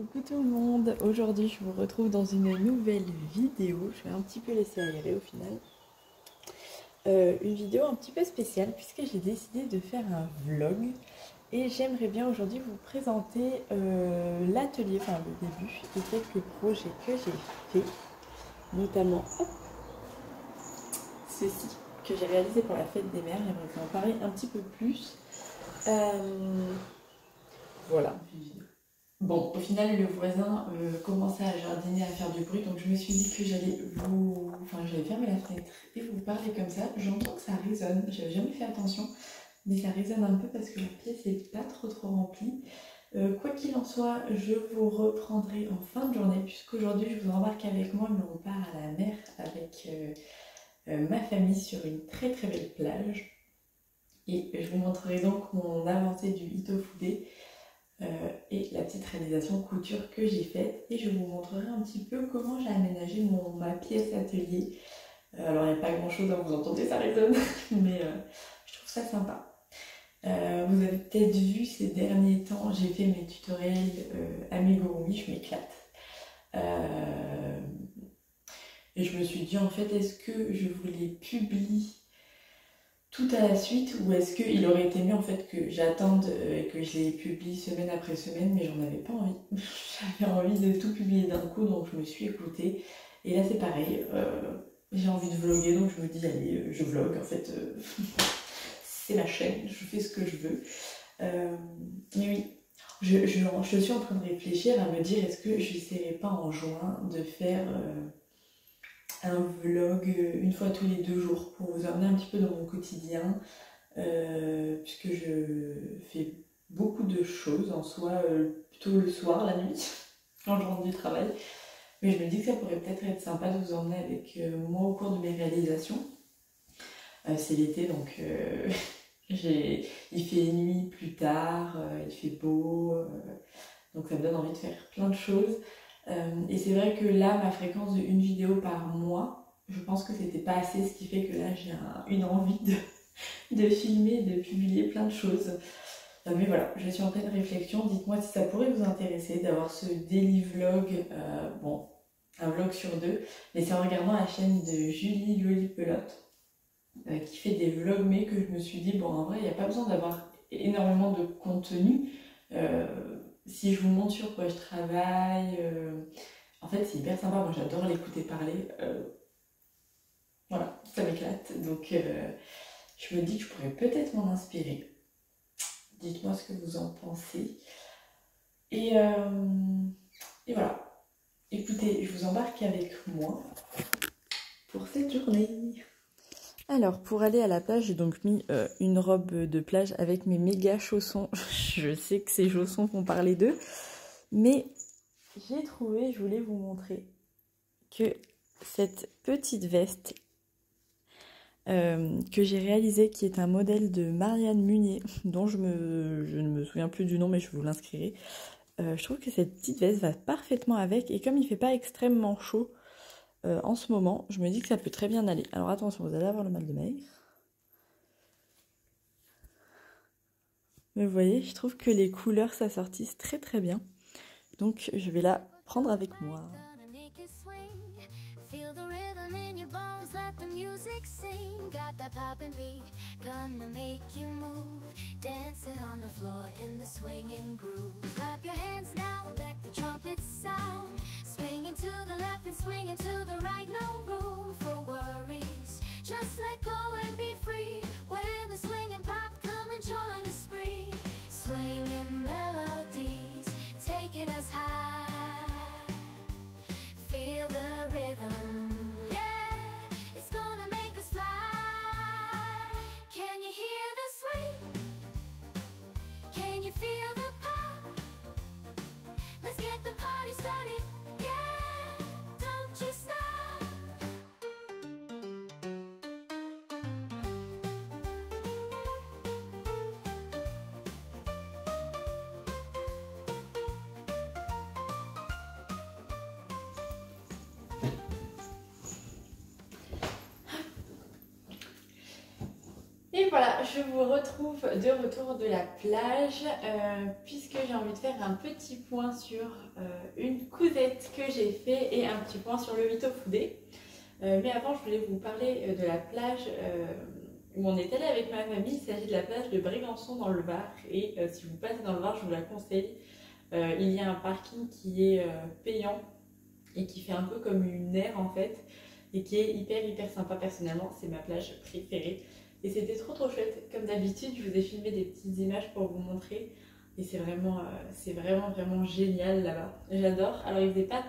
Coucou tout le monde, aujourd'hui je vous retrouve dans une nouvelle vidéo, je vais un petit peu laisser aérer au final. Une vidéo un petit peu spéciale puisque j'ai décidé de faire un vlog et j'aimerais bien aujourd'hui vous présenter l'atelier, enfin le début de quelques projets que j'ai fait, notamment ceci que j'ai réalisé pour la fête des mères, j'aimerais vous en parler un petit peu plus. Voilà. Bon, au final, le voisin commençait à jardiner, à faire du bruit, donc je me suis dit que j'allais fermer la fenêtre et vous parler comme ça. J'entends que ça résonne, j'avais jamais fait attention, mais ça résonne un peu parce que la pièce n'est pas trop remplie. Quoi qu'il en soit, je vous reprendrai en fin de journée, puisqu'aujourd'hui je vous embarque avec moi, mais on part à la mer avec ma famille sur une très belle plage. Et je vous montrerai donc mon avancée du Itofude. Et la petite réalisation couture que j'ai faite, et je vous montrerai un petit peu comment j'ai aménagé ma pièce atelier. Alors il n'y a pas grand chose, vous entendez, ça résonne, mais je trouve ça sympa. Vous avez peut-être vu ces derniers temps, j'ai fait mes tutoriels amigurumi, je m'éclate. Et je me suis dit en fait, est-ce que je vous les publie tout à la suite, ou est-ce qu'il aurait été mieux en fait que j'attende et que je les publie semaine après semaine, mais j'en avais pas envie. J'avais envie de tout publier d'un coup, donc je me suis écoutée. Et là c'est pareil, j'ai envie de vlogger, donc je me dis allez, je vlog en fait. C'est ma chaîne, je fais ce que je veux. Mais oui, je suis en train de réfléchir à me dire est-ce que je n'essaierai pas en juin de faire un vlog une fois tous les 2 jours pour vous emmener un petit peu dans mon quotidien, puisque je fais beaucoup de choses en soi, plutôt le soir, la nuit, quand je rentre du travail. Mais je me dis que ça pourrait peut-être être sympa de vous emmener avec moi au cours de mes réalisations. C'est l'été, donc il fait nuit plus tard, il fait beau, donc ça me donne envie de faire plein de choses. Et c'est vrai que là, ma fréquence de une vidéo par mois, je pense que c'était pas assez, ce qui fait que là j'ai une envie de filmer, de publier plein de choses. Mais voilà, je suis en pleine réflexion. Dites-moi si ça pourrait vous intéresser d'avoir ce daily vlog, bon, un vlog sur 2, mais c'est en regardant la chaîne de Julie Lolipelote qui fait des vlogs, mais que je me suis dit, bon, en vrai, il n'y a pas besoin d'avoir énormément de contenu. Si je vous montre sur quoi je travaille, en fait c'est hyper sympa, moi j'adore l'écouter parler, voilà, ça m'éclate, donc je me dis que je pourrais peut-être m'en inspirer. Dites-moi ce que vous en pensez. Et voilà, écoutez, je vous embarque avec moi pour cette journée. Alors, pour aller à la plage, j'ai donc mis une robe de plage avec mes méga chaussons. Je sais que ces chaussons font parler d'eux, mais j'ai trouvé, je voulais vous montrer, que cette petite veste que j'ai réalisée, qui est un modèle de Marianne Munier, dont je ne me souviens plus du nom, mais je vous l'inscrirai. Je trouve que cette petite veste va parfaitement avec, et comme il ne fait pas extrêmement chaud en ce moment, je me dis que ça peut très bien aller. Alors attention, vous allez avoir le mal de mer. Mais vous voyez, je trouve que les couleurs s'assortissent très bien. Donc je vais la prendre avec moi. Swinging melodies, taking us high. Feel the rhythm, yeah, it's gonna make us fly. Can you hear the swing? Can you feel the pop? Let's get the party started, yeah, don't you stop. Et voilà, je vous retrouve de retour de la plage puisque j'ai envie de faire un petit point sur une cousette que j'ai fait et un petit point sur le Vito Foodé. Mais avant, je voulais vous parler de la plage où on est allé avec ma famille. Il s'agit de la plage de Brégançon dans le Var et si vous passez dans le Var, je vous la conseille. Il y a un parking qui est payant et qui fait un peu comme une aire en fait et qui est hyper sympa. Personnellement, c'est ma plage préférée. Et c'était trop chouette. Comme d'habitude, je vous ai filmé des petites images pour vous montrer. Et c'est vraiment génial là-bas. J'adore. Alors, il faisait pas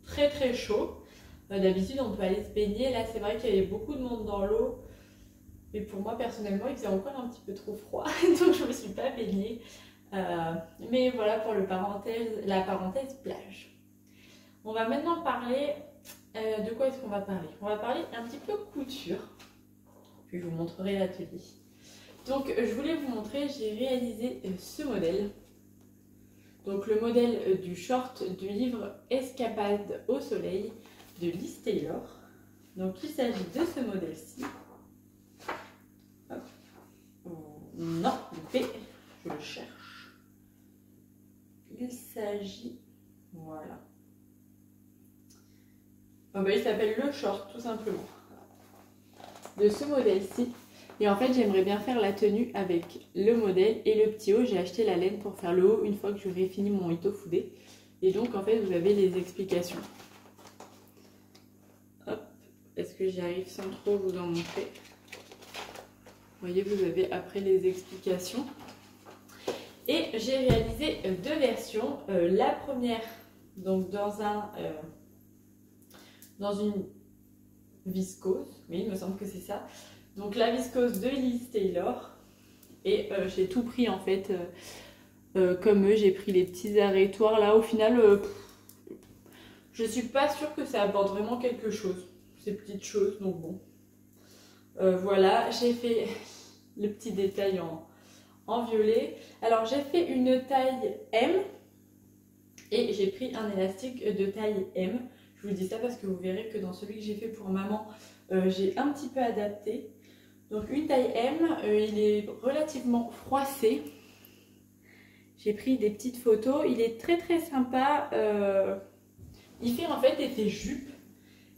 très chaud. D'habitude, on peut aller se baigner. Là, c'est vrai qu'il y avait beaucoup de monde dans l'eau. Mais pour moi, personnellement, il faisait encore un petit peu trop froid. Donc, je me suis pas baignée. Mais voilà pour la parenthèse plage. On va maintenant parler... de quoi est-ce qu'on va parler? On va parler un petit peu couture. Puis je vous montrerai l'atelier. Donc je voulais vous montrer, j'ai réalisé ce modèle. Donc le modèle du short du livre Escapade au soleil de Liz Taylor. Donc il s'agit de ce modèle-ci. Non, loupé, je le cherche. Il s'agit, voilà. Oh ben, il s'appelle le short tout simplement. De ce modèle-ci. Et en fait, j'aimerais bien faire la tenue avec le modèle et le petit haut. J'ai acheté la laine pour faire le haut une fois que j'aurai fini mon Vito Foodé. Et donc, en fait, vous avez les explications. Hop, est-ce que j'y arrive sans trop vous en montrer? Vous voyez, vous avez après les explications. Et j'ai réalisé deux versions. La première, donc dans une viscose, oui, il me semble que c'est ça. Donc la viscose de Liz Taylor. Et j'ai tout pris en fait, comme eux, j'ai pris les petits arrêtoirs là. Au final, je suis pas sûre que ça apporte vraiment quelque chose, ces petites choses, donc bon. Voilà, j'ai fait le petit détail en violet. Alors j'ai fait une taille M et j'ai pris un élastique de taille M. Je vous dis ça parce que vous verrez que dans celui que j'ai fait pour maman, j'ai un petit peu adapté. Donc une taille M, il est relativement froissé. J'ai pris des petites photos. Il est très sympa. Il fait en fait effet jupe.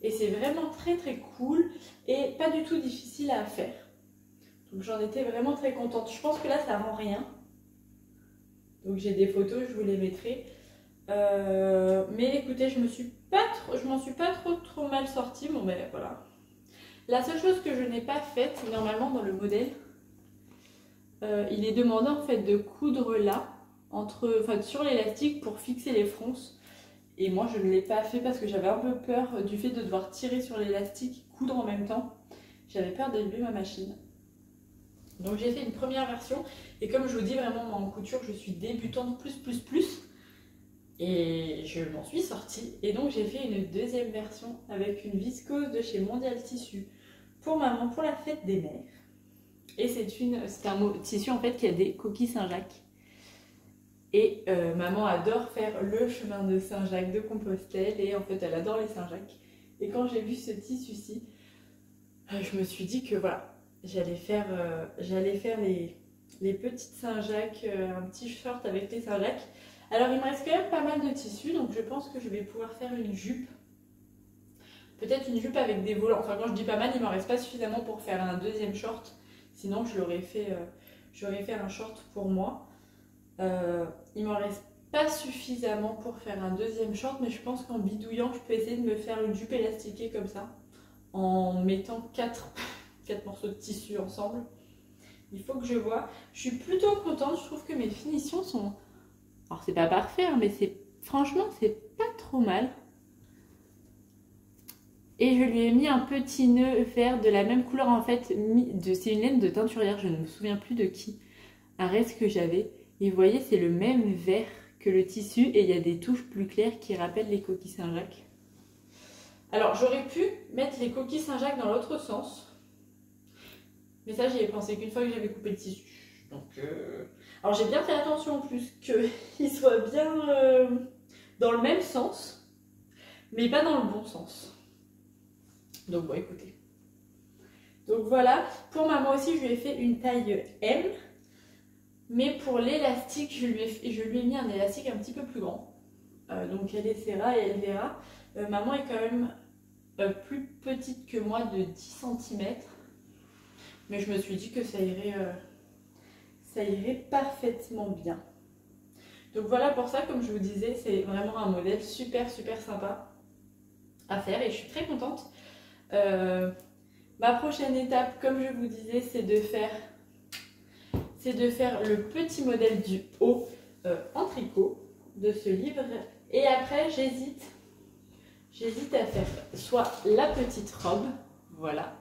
Et c'est vraiment très cool et pas du tout difficile à faire. Donc j'en étais vraiment très contente. Je pense que là, ça rend rien. Donc j'ai des photos, je vous les mettrai. Mais écoutez, je m'en suis pas trop mal sortie. Bon ben voilà. La seule chose que je n'ai pas faite, c'est normalement dans le modèle, il est demandé en fait de coudre là, sur l'élastique pour fixer les fronces. Et moi je ne l'ai pas fait parce que j'avais un peu peur du fait de devoir tirer sur l'élastique, coudre en même temps. J'avais peur d'allumer ma machine. Donc j'ai fait une première version. Et comme je vous dis vraiment, moi en couture, je suis débutante plus. Et je m'en suis sortie. Et donc j'ai fait une deuxième version avec une viscose de chez Mondial Tissu pour maman, pour la fête des mères. Et c'est un tissu en fait qui a des coquilles Saint-Jacques. Et maman adore faire le chemin de Saint-Jacques de Compostelle. Et en fait elle adore les Saint-Jacques. Et quand j'ai vu ce tissu-ci, je me suis dit que voilà, j'allais faire les petites Saint-Jacques, un petit short avec les Saint-Jacques. Alors il me reste quand même pas mal de tissus, donc je pense que je vais pouvoir faire une jupe. Peut-être une jupe avec des volants. Enfin quand je dis pas mal, il m'en reste pas suffisamment pour faire un deuxième short. Sinon j'aurais fait un short pour moi. Il m'en reste pas suffisamment pour faire un deuxième short, mais je pense qu'en bidouillant, je peux essayer de me faire une jupe élastiquée comme ça. En mettant 4 morceaux de tissu ensemble. Il faut que je vois. Je suis plutôt contente, je trouve que mes finitions sont... Alors c'est pas parfait, hein, mais franchement c'est pas trop mal. Et je lui ai mis un petit nœud vert de la même couleur en fait. C'est une laine de teinturière, je ne me souviens plus de qui. Un reste que j'avais. Et vous voyez, c'est le même vert que le tissu. Et il y a des touches plus claires qui rappellent les coquilles Saint-Jacques. Alors j'aurais pu mettre les coquilles Saint-Jacques dans l'autre sens. Mais ça j'y ai pensé qu'une fois que j'avais coupé le tissu. Donc, alors j'ai bien fait attention en plus qu'il soit bien dans le même sens, mais pas dans le bon sens. Donc bon écoutez. Donc voilà, pour maman aussi je lui ai fait une taille M. Mais pour l'élastique, je lui ai mis un élastique un petit peu plus grand. Donc elle essaiera et elle verra. Maman est quand même plus petite que moi de 10 cm. Mais je me suis dit que ça irait parfaitement bien. Donc voilà pour ça, comme je vous disais, c'est vraiment un modèle super sympa à faire et je suis très contente. Ma prochaine étape, comme je vous disais, c'est de faire le petit modèle du haut en tricot de ce livre. Et après, j'hésite à faire soit la petite robe, voilà,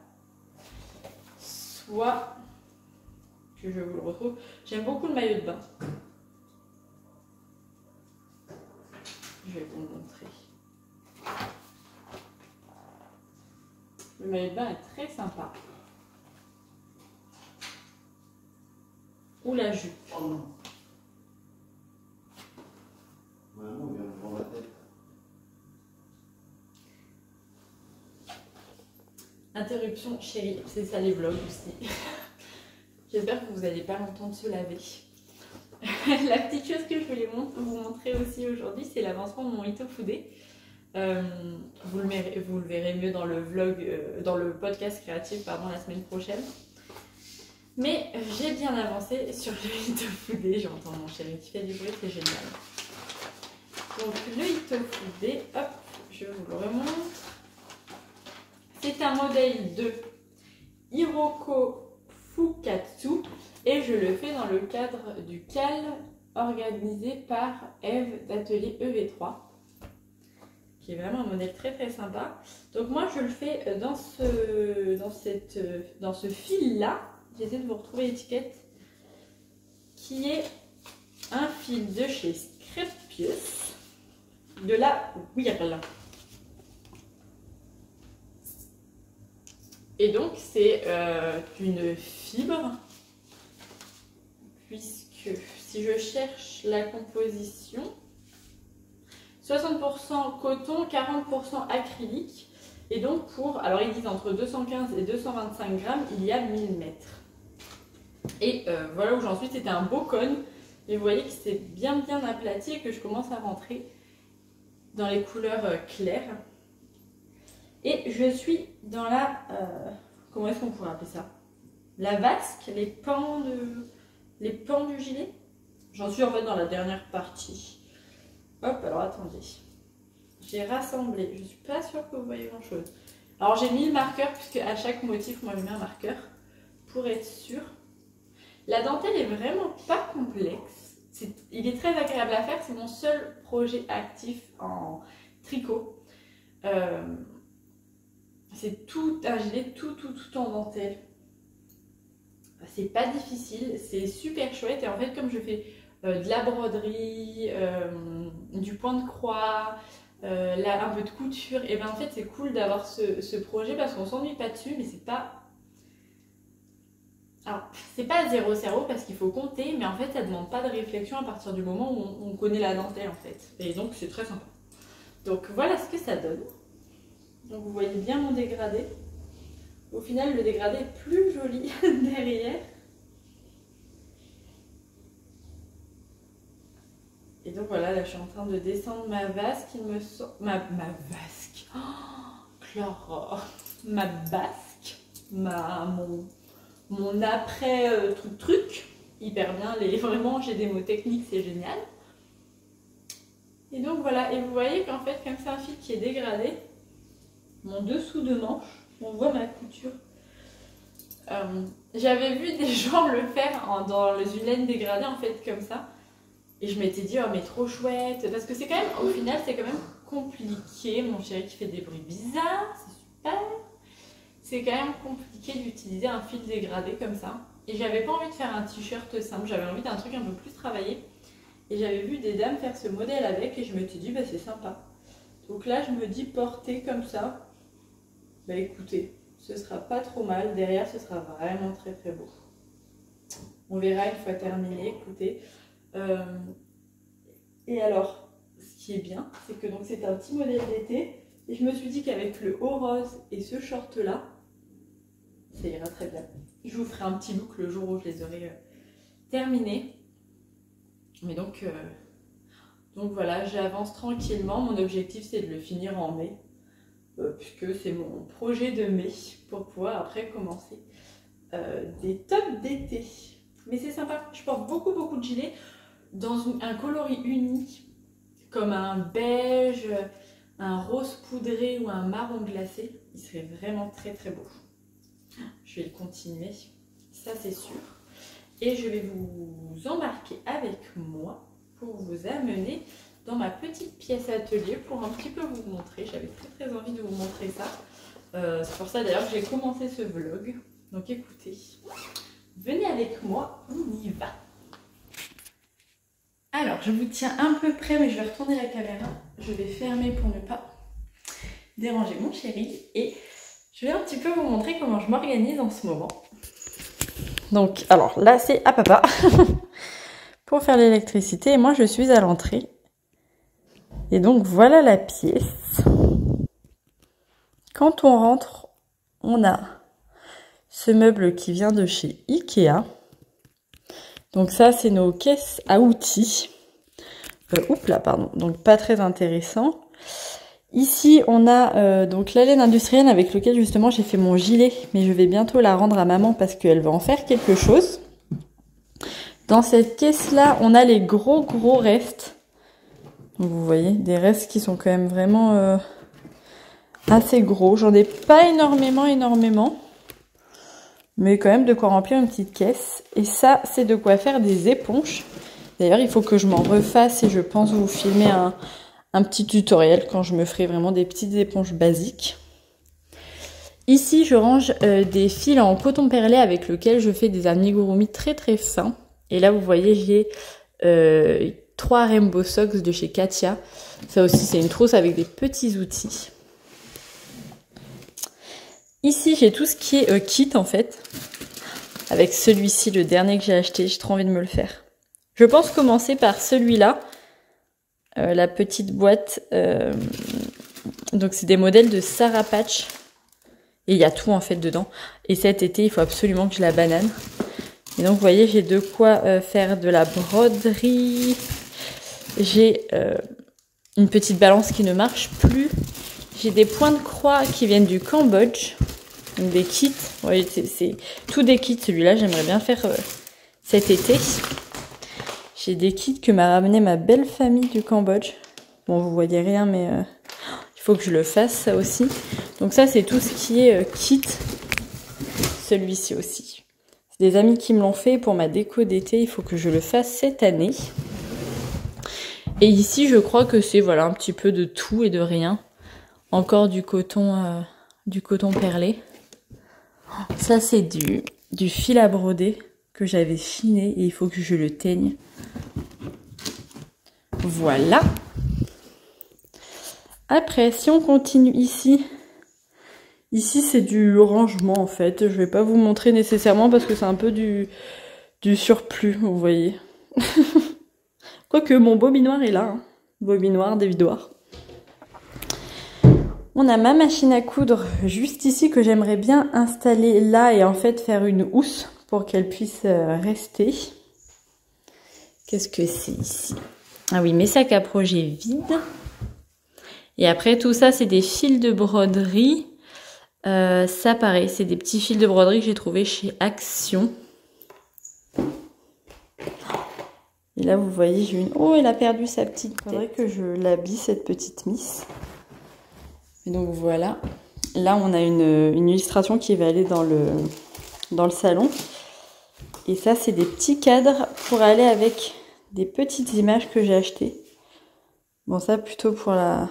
soit, que je vous le retrouve, j'aime beaucoup le maillot de bain. Je vais vous le montrer. Le maillot de bain est très sympa. Ou la jupe. Oh non. Maman vient me prendre la tête. Interruption chérie, c'est ça les vlogs aussi. J'espère que vous n'allez pas l'entendre se laver. La petite chose que je voulais vous montrer aussi aujourd'hui, c'est l'avancement de mon Itofude. Vous le verrez mieux dans le vlog, dans le podcast créatif la semaine prochaine. Mais j'ai bien avancé sur le Itofude. J'entends mon chéri qui fait du bruit, c'est génial. Donc le Itofude, hop, je vous le remonte. C'est un modèle de Hiroko Fukatsu et je le fais dans le cadre du CAL organisé par Eve d'Atelier EV3, qui est vraiment un modèle très sympa. Donc moi je le fais dans ce fil là. J'essaie de vous retrouver l'étiquette, qui est un fil de chez Scrapius de la Whirl. Et donc c'est une fibre, puisque si je cherche la composition, 60% coton, 40% acrylique. Et donc alors ils disent entre 215 et 225 grammes, il y a 1000 mètres. Et voilà où j'en suis, c'était un beau cône. Et vous voyez que c'est bien aplati et que je commence à rentrer dans les couleurs claires. Et je suis dans la... comment est-ce qu'on pourrait appeler ça? La vasque, les pans du gilet. J'en suis en fait dans la dernière partie. Hop, alors attendez. J'ai rassemblé. Je ne suis pas sûre que vous voyez grand-chose. Alors j'ai mis le marqueur, puisque à chaque motif, moi je mets un marqueur, pour être sûre. La dentelle est vraiment pas complexe. Il est très agréable à faire. C'est mon seul projet actif en tricot. C'est tout un gilet, tout en dentelle. C'est pas difficile, c'est super chouette. Et en fait, comme je fais de la broderie, du point de croix, un peu de couture, et ben en fait c'est cool d'avoir ce projet parce qu'on s'ennuie pas dessus, mais c'est pas... Alors, c'est pas zéro cerveau parce qu'il faut compter, mais en fait ça demande pas de réflexion à partir du moment où on connaît la dentelle en fait. Et donc c'est très sympa. Donc voilà ce que ça donne. Donc vous voyez bien mon dégradé. Au final le dégradé est plus joli derrière. Et donc voilà, là je suis en train de descendre ma vasque. Il me sort... Ma vasque. Oh, Clara. Ma basque. Mon après truc. Hyper bien. Vraiment, j'ai des mots techniques, c'est génial. Et donc voilà. Et vous voyez qu'en fait, comme c'est un fil qui est dégradé, mon dessous de manche, on voit ma couture. J'avais vu des gens le faire dans les laine dégradées en fait comme ça. Et je m'étais dit, oh mais trop chouette, parce que c'est quand même, au final, c'est quand même compliqué. Mon chéri qui fait des bruits bizarres, c'est super. C'est quand même compliqué d'utiliser un fil dégradé comme ça. Et j'avais pas envie de faire un t-shirt simple, j'avais envie d'un truc un peu plus travaillé. Et j'avais vu des dames faire ce modèle avec et je m'étais dit, bah c'est sympa. Donc là, je me dis, porter comme ça, bah écoutez, ce sera pas trop mal. Derrière, ce sera vraiment très beau. On verra une fois terminé, écoutez. Et alors, ce qui est bien, c'est que donc c'est un petit modèle d'été et je me suis dit qu'avec le haut rose et ce short là, ça ira très bien. Je vous ferai un petit look le jour où je les aurai terminés. Mais donc voilà, j'avance tranquillement. Mon objectif, c'est de le finir en mai. Puisque c'est mon projet de mai pour pouvoir après commencer des tops d'été. Mais c'est sympa, je porte beaucoup de gilets dans un coloris uni, comme un beige, un rose poudré ou un marron glacé. Il serait vraiment très beau. Je vais le continuer, ça c'est sûr. Et je vais vous embarquer avec moi pour vous amener dans ma petite pièce atelier pour un petit peu vous montrer. J'avais très envie de vous montrer ça. C'est pour ça d'ailleurs que j'ai commencé ce vlog. Donc écoutez, venez avec moi, on y va. Alors je vous tiens un peu près, mais je vais retourner la caméra. Je vais fermer pour ne pas déranger mon chéri. Et je vais un petit peu vous montrer comment je m'organise en ce moment. Donc alors là c'est à papa pour faire l'électricité. Et moi je suis à l'entrée. Et donc voilà la pièce. Quand on rentre, on a ce meuble qui vient de chez Ikea. Donc ça c'est nos caisses à outils. Oups là pardon, donc pas très intéressant. Ici on a donc la laine industrielle avec laquelle justement j'ai fait mon gilet. Mais je vais bientôt la rendre à maman parce qu'elle va en faire quelque chose. Dans cette caisse là on a les gros restes. Vous voyez, des restes qui sont quand même vraiment assez gros. J'en ai pas énormément. Mais quand même de quoi remplir une petite caisse. Et ça, c'est de quoi faire des éponges. D'ailleurs, il faut que je m'en refasse et je pense vous filmer un petit tutoriel quand je me ferai vraiment des petites éponges basiques. Ici, je range des fils en coton perlé avec lequel je fais des amigurumi très fins. Et là, vous voyez, j'ai 3 Rainbow Socks de chez Katia. Ça aussi, c'est une trousse avec des petits outils. Ici, j'ai tout ce qui est kit, en fait. Avec celui-ci, le dernier que j'ai acheté. J'ai trop envie de me le faire. Je pense commencer par celui-là. La petite boîte. Donc, c'est des modèles de Sarah Patch. Et il y a tout, en fait, dedans. Et cet été, il faut absolument que je la banane. Et donc, vous voyez, j'ai de quoi faire de la broderie. J'ai une petite balance qui ne marche plus. J'ai des points de croix qui viennent du Cambodge. Donc des kits. Vous voyez, c'est tout des kits. Celui-là, j'aimerais bien faire cet été. J'ai des kits que m'a ramené ma belle famille du Cambodge. Bon, vous voyez rien, mais il faut que je le fasse, ça aussi. Donc ça, c'est tout ce qui est kit. Celui-ci aussi. C'est des amis qui me l'ont fait pour ma déco d'été. Il faut que je le fasse cette année. Et ici, je crois que c'est voilà un petit peu de tout et de rien. Encore du coton perlé. Ça, c'est du fil à broder que j'avais chiné et il faut que je le teigne. Voilà. Après, si on continue ici, c'est du rangement en fait. Je vais pas vous montrer nécessairement parce que c'est un peu du surplus, vous voyez. Quoique mon bobinoir est là, hein. Bobinoir, dévidoir. On a ma machine à coudre juste ici que j'aimerais bien installer là et en fait faire une housse pour qu'elle puisse rester. Qu'est-ce que c'est ici? Ah oui, mes sacs à projet vides. Et après tout ça, c'est des fils de broderie. Ça pareil, c'est des petits fils de broderie que j'ai trouvé chez Action. Et là, vous voyez, j'ai une... Oh, elle a perdu sa petite tête. Il faudrait que je l'habille, cette petite miss. Et donc, voilà. Là, on a une illustration qui va aller dans le salon. Et ça, c'est des petits cadres pour aller avec des petites images que j'ai achetées. Bon, ça, plutôt pour la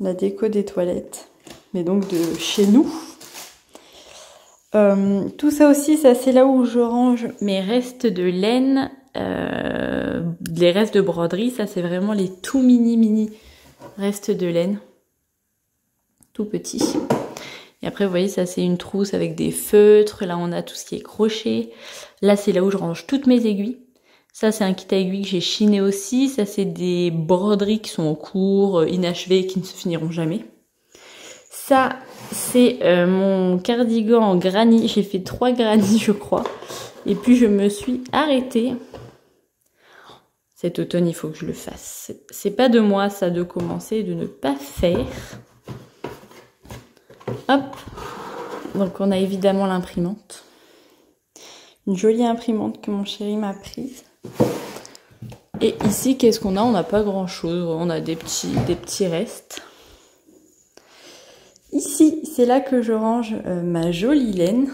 déco des toilettes. Mais donc, de chez nous. Tout ça aussi, ça c'est là où je range mes restes de laine, les restes de broderie. Ça c'est vraiment les tout mini restes de laine, tout petits. Et après vous voyez, ça c'est une trousse avec des feutres. Là on a tout ce qui est crochet. Là c'est là où je range toutes mes aiguilles. Ça c'est un kit à aiguilles que j'ai chiné aussi. Ça c'est des broderies qui sont en cours, inachevées, qui ne se finiront jamais. Ça, c'est mon cardigan en granny. J'ai fait 3 granny, je crois. Et puis, je me suis arrêtée. Cet automne, il faut que je le fasse. C'est pas de moi, ça, de commencer et de ne pas faire. Hop. Donc, on a évidemment l'imprimante. Une jolie imprimante que mon chéri m'a prise. Et ici, qu'est-ce qu'on a? On n'a pas grand-chose. On a des petits restes. Ici, c'est là que je range ma jolie laine.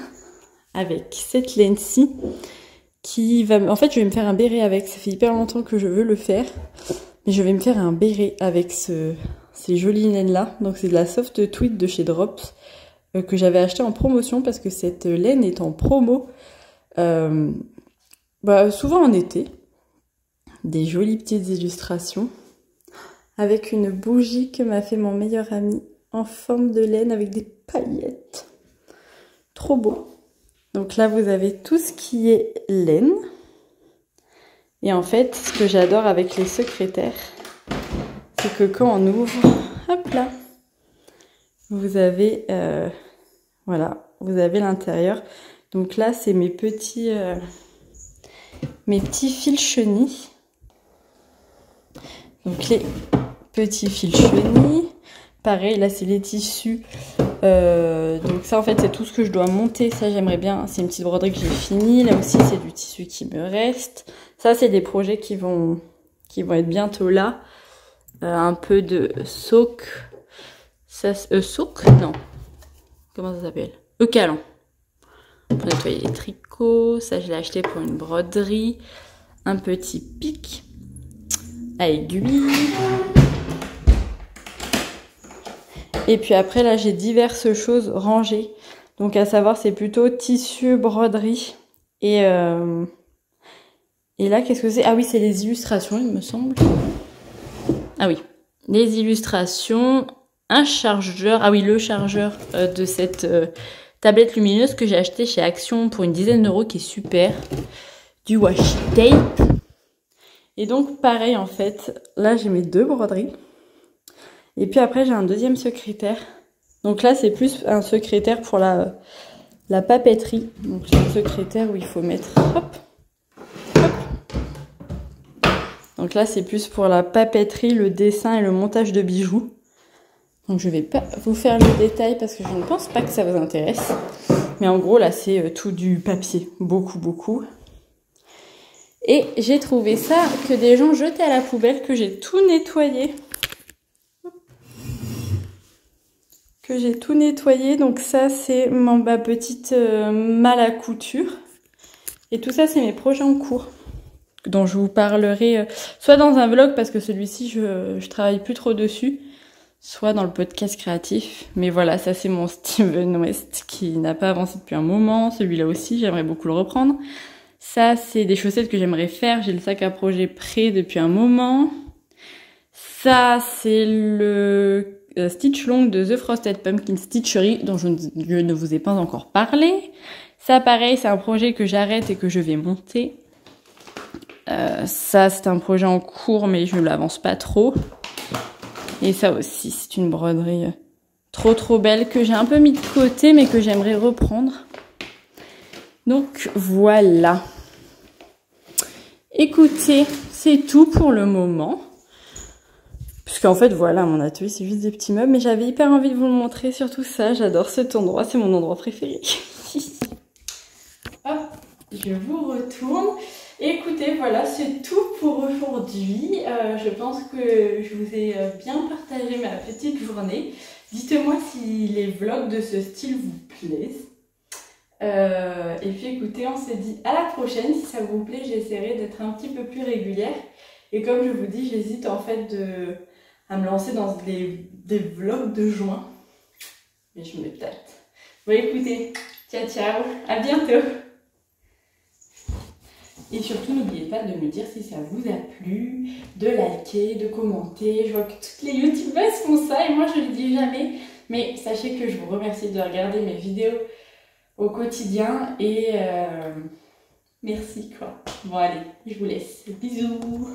Avec cette laine-ci. Qui va... En fait, je vais me faire un béret avec. Ça fait hyper longtemps que je veux le faire. Mais je vais me faire un béret avec ces jolies laines-là. Donc, c'est de la Soft Tweed de chez Drops. Que j'avais acheté en promotion parce que cette laine est en promo. Souvent en été. Des jolies petites illustrations. Avec une bougie que m'a fait mon meilleur ami. En forme de laine avec des paillettes. Trop beau. Donc là, vous avez tout ce qui est laine. Et en fait, ce que j'adore avec les secrétaires, c'est que quand on ouvre, hop là, vous avez, voilà, vous avez l'intérieur. Donc là, c'est mes petits fils chenilles. Donc les petits fils chenilles. Pareil, là, c'est les tissus. Donc ça, en fait, c'est tout ce que je dois monter. Ça, j'aimerais bien. C'est une petite broderie que j'ai finie. Là aussi, c'est du tissu qui me reste. Ça, c'est des projets qui vont être bientôt là. Un peu de soak. Soak? Non. Comment ça s'appelle? Eucalan. Pour nettoyer les tricots. Ça, je l'ai acheté pour une broderie. Un petit pic à aiguille. Et puis après, là, j'ai diverses choses rangées. Donc, à savoir, c'est plutôt tissu, broderie. Et là, qu'est-ce que c'est? Ah oui, c'est les illustrations, il me semble. Ah oui, les illustrations. Un chargeur. Ah oui, le chargeur de cette tablette lumineuse que j'ai acheté chez Action pour une dizaine d'euros, qui est super. Du washi tape. Et donc, pareil, en fait, là, j'ai mes 2 broderies. Et puis après, j'ai un deuxième secrétaire. Donc là, c'est plus un secrétaire pour la papeterie. Donc c'est un secrétaire où il faut mettre... Hop, hop. Donc là, c'est plus pour la papeterie, le dessin et le montage de bijoux. Donc je vais pas vous faire le détail parce que je ne pense pas que ça vous intéresse. Mais en gros, là, c'est tout du papier. Beaucoup, beaucoup. Et j'ai trouvé ça que des gens jetaient à la poubelle, que j'ai tout nettoyé. Donc ça, c'est ma petite malle à couture. Et tout ça, c'est mes projets en cours, dont je vous parlerai soit dans un vlog, parce que celui-ci, je travaille plus trop dessus, soit dans le podcast créatif. Mais voilà, ça, c'est mon Steven West qui n'a pas avancé depuis un moment. Celui-là aussi, j'aimerais beaucoup le reprendre. Ça, c'est des chaussettes que j'aimerais faire. J'ai le sac à projet prêt depuis un moment. Ça, c'est le Stitch Long de The Frosted Pumpkin Stitchery, dont je ne vous ai pas encore parlé. Ça, pareil, c'est un projet que j'arrête et que je vais monter. Ça, c'est un projet en cours, mais je ne l'avance pas trop. Et ça aussi, c'est une broderie trop belle que j'ai un peu mis de côté, mais que j'aimerais reprendre. Donc, voilà. Écoutez, c'est tout pour le moment. Puisqu'en fait, voilà, mon atelier, c'est juste des petits meubles. Mais j'avais hyper envie de vous le montrer, surtout ça. J'adore cet endroit, c'est mon endroit préféré. Hop, je vous retourne. Écoutez, voilà, c'est tout pour aujourd'hui. Je pense que je vous ai bien partagé ma petite journée. Dites-moi si les vlogs de ce style vous plaisent. Et puis écoutez, on se dit à la prochaine. Si ça vous plaît, j'essaierai d'être un petit peu plus régulière. Et comme je vous dis, j'hésite en fait à me lancer dans des vlogs de juin. Mais je me tâte. Bon écoutez, ciao ciao, à bientôt. Et surtout, n'oubliez pas de me dire si ça vous a plu, de liker, de commenter. Je vois que toutes les youtubeuses font ça et moi je ne le dis jamais. Mais sachez que je vous remercie de regarder mes vidéos au quotidien et merci quoi. Bon allez, je vous laisse. Bisous.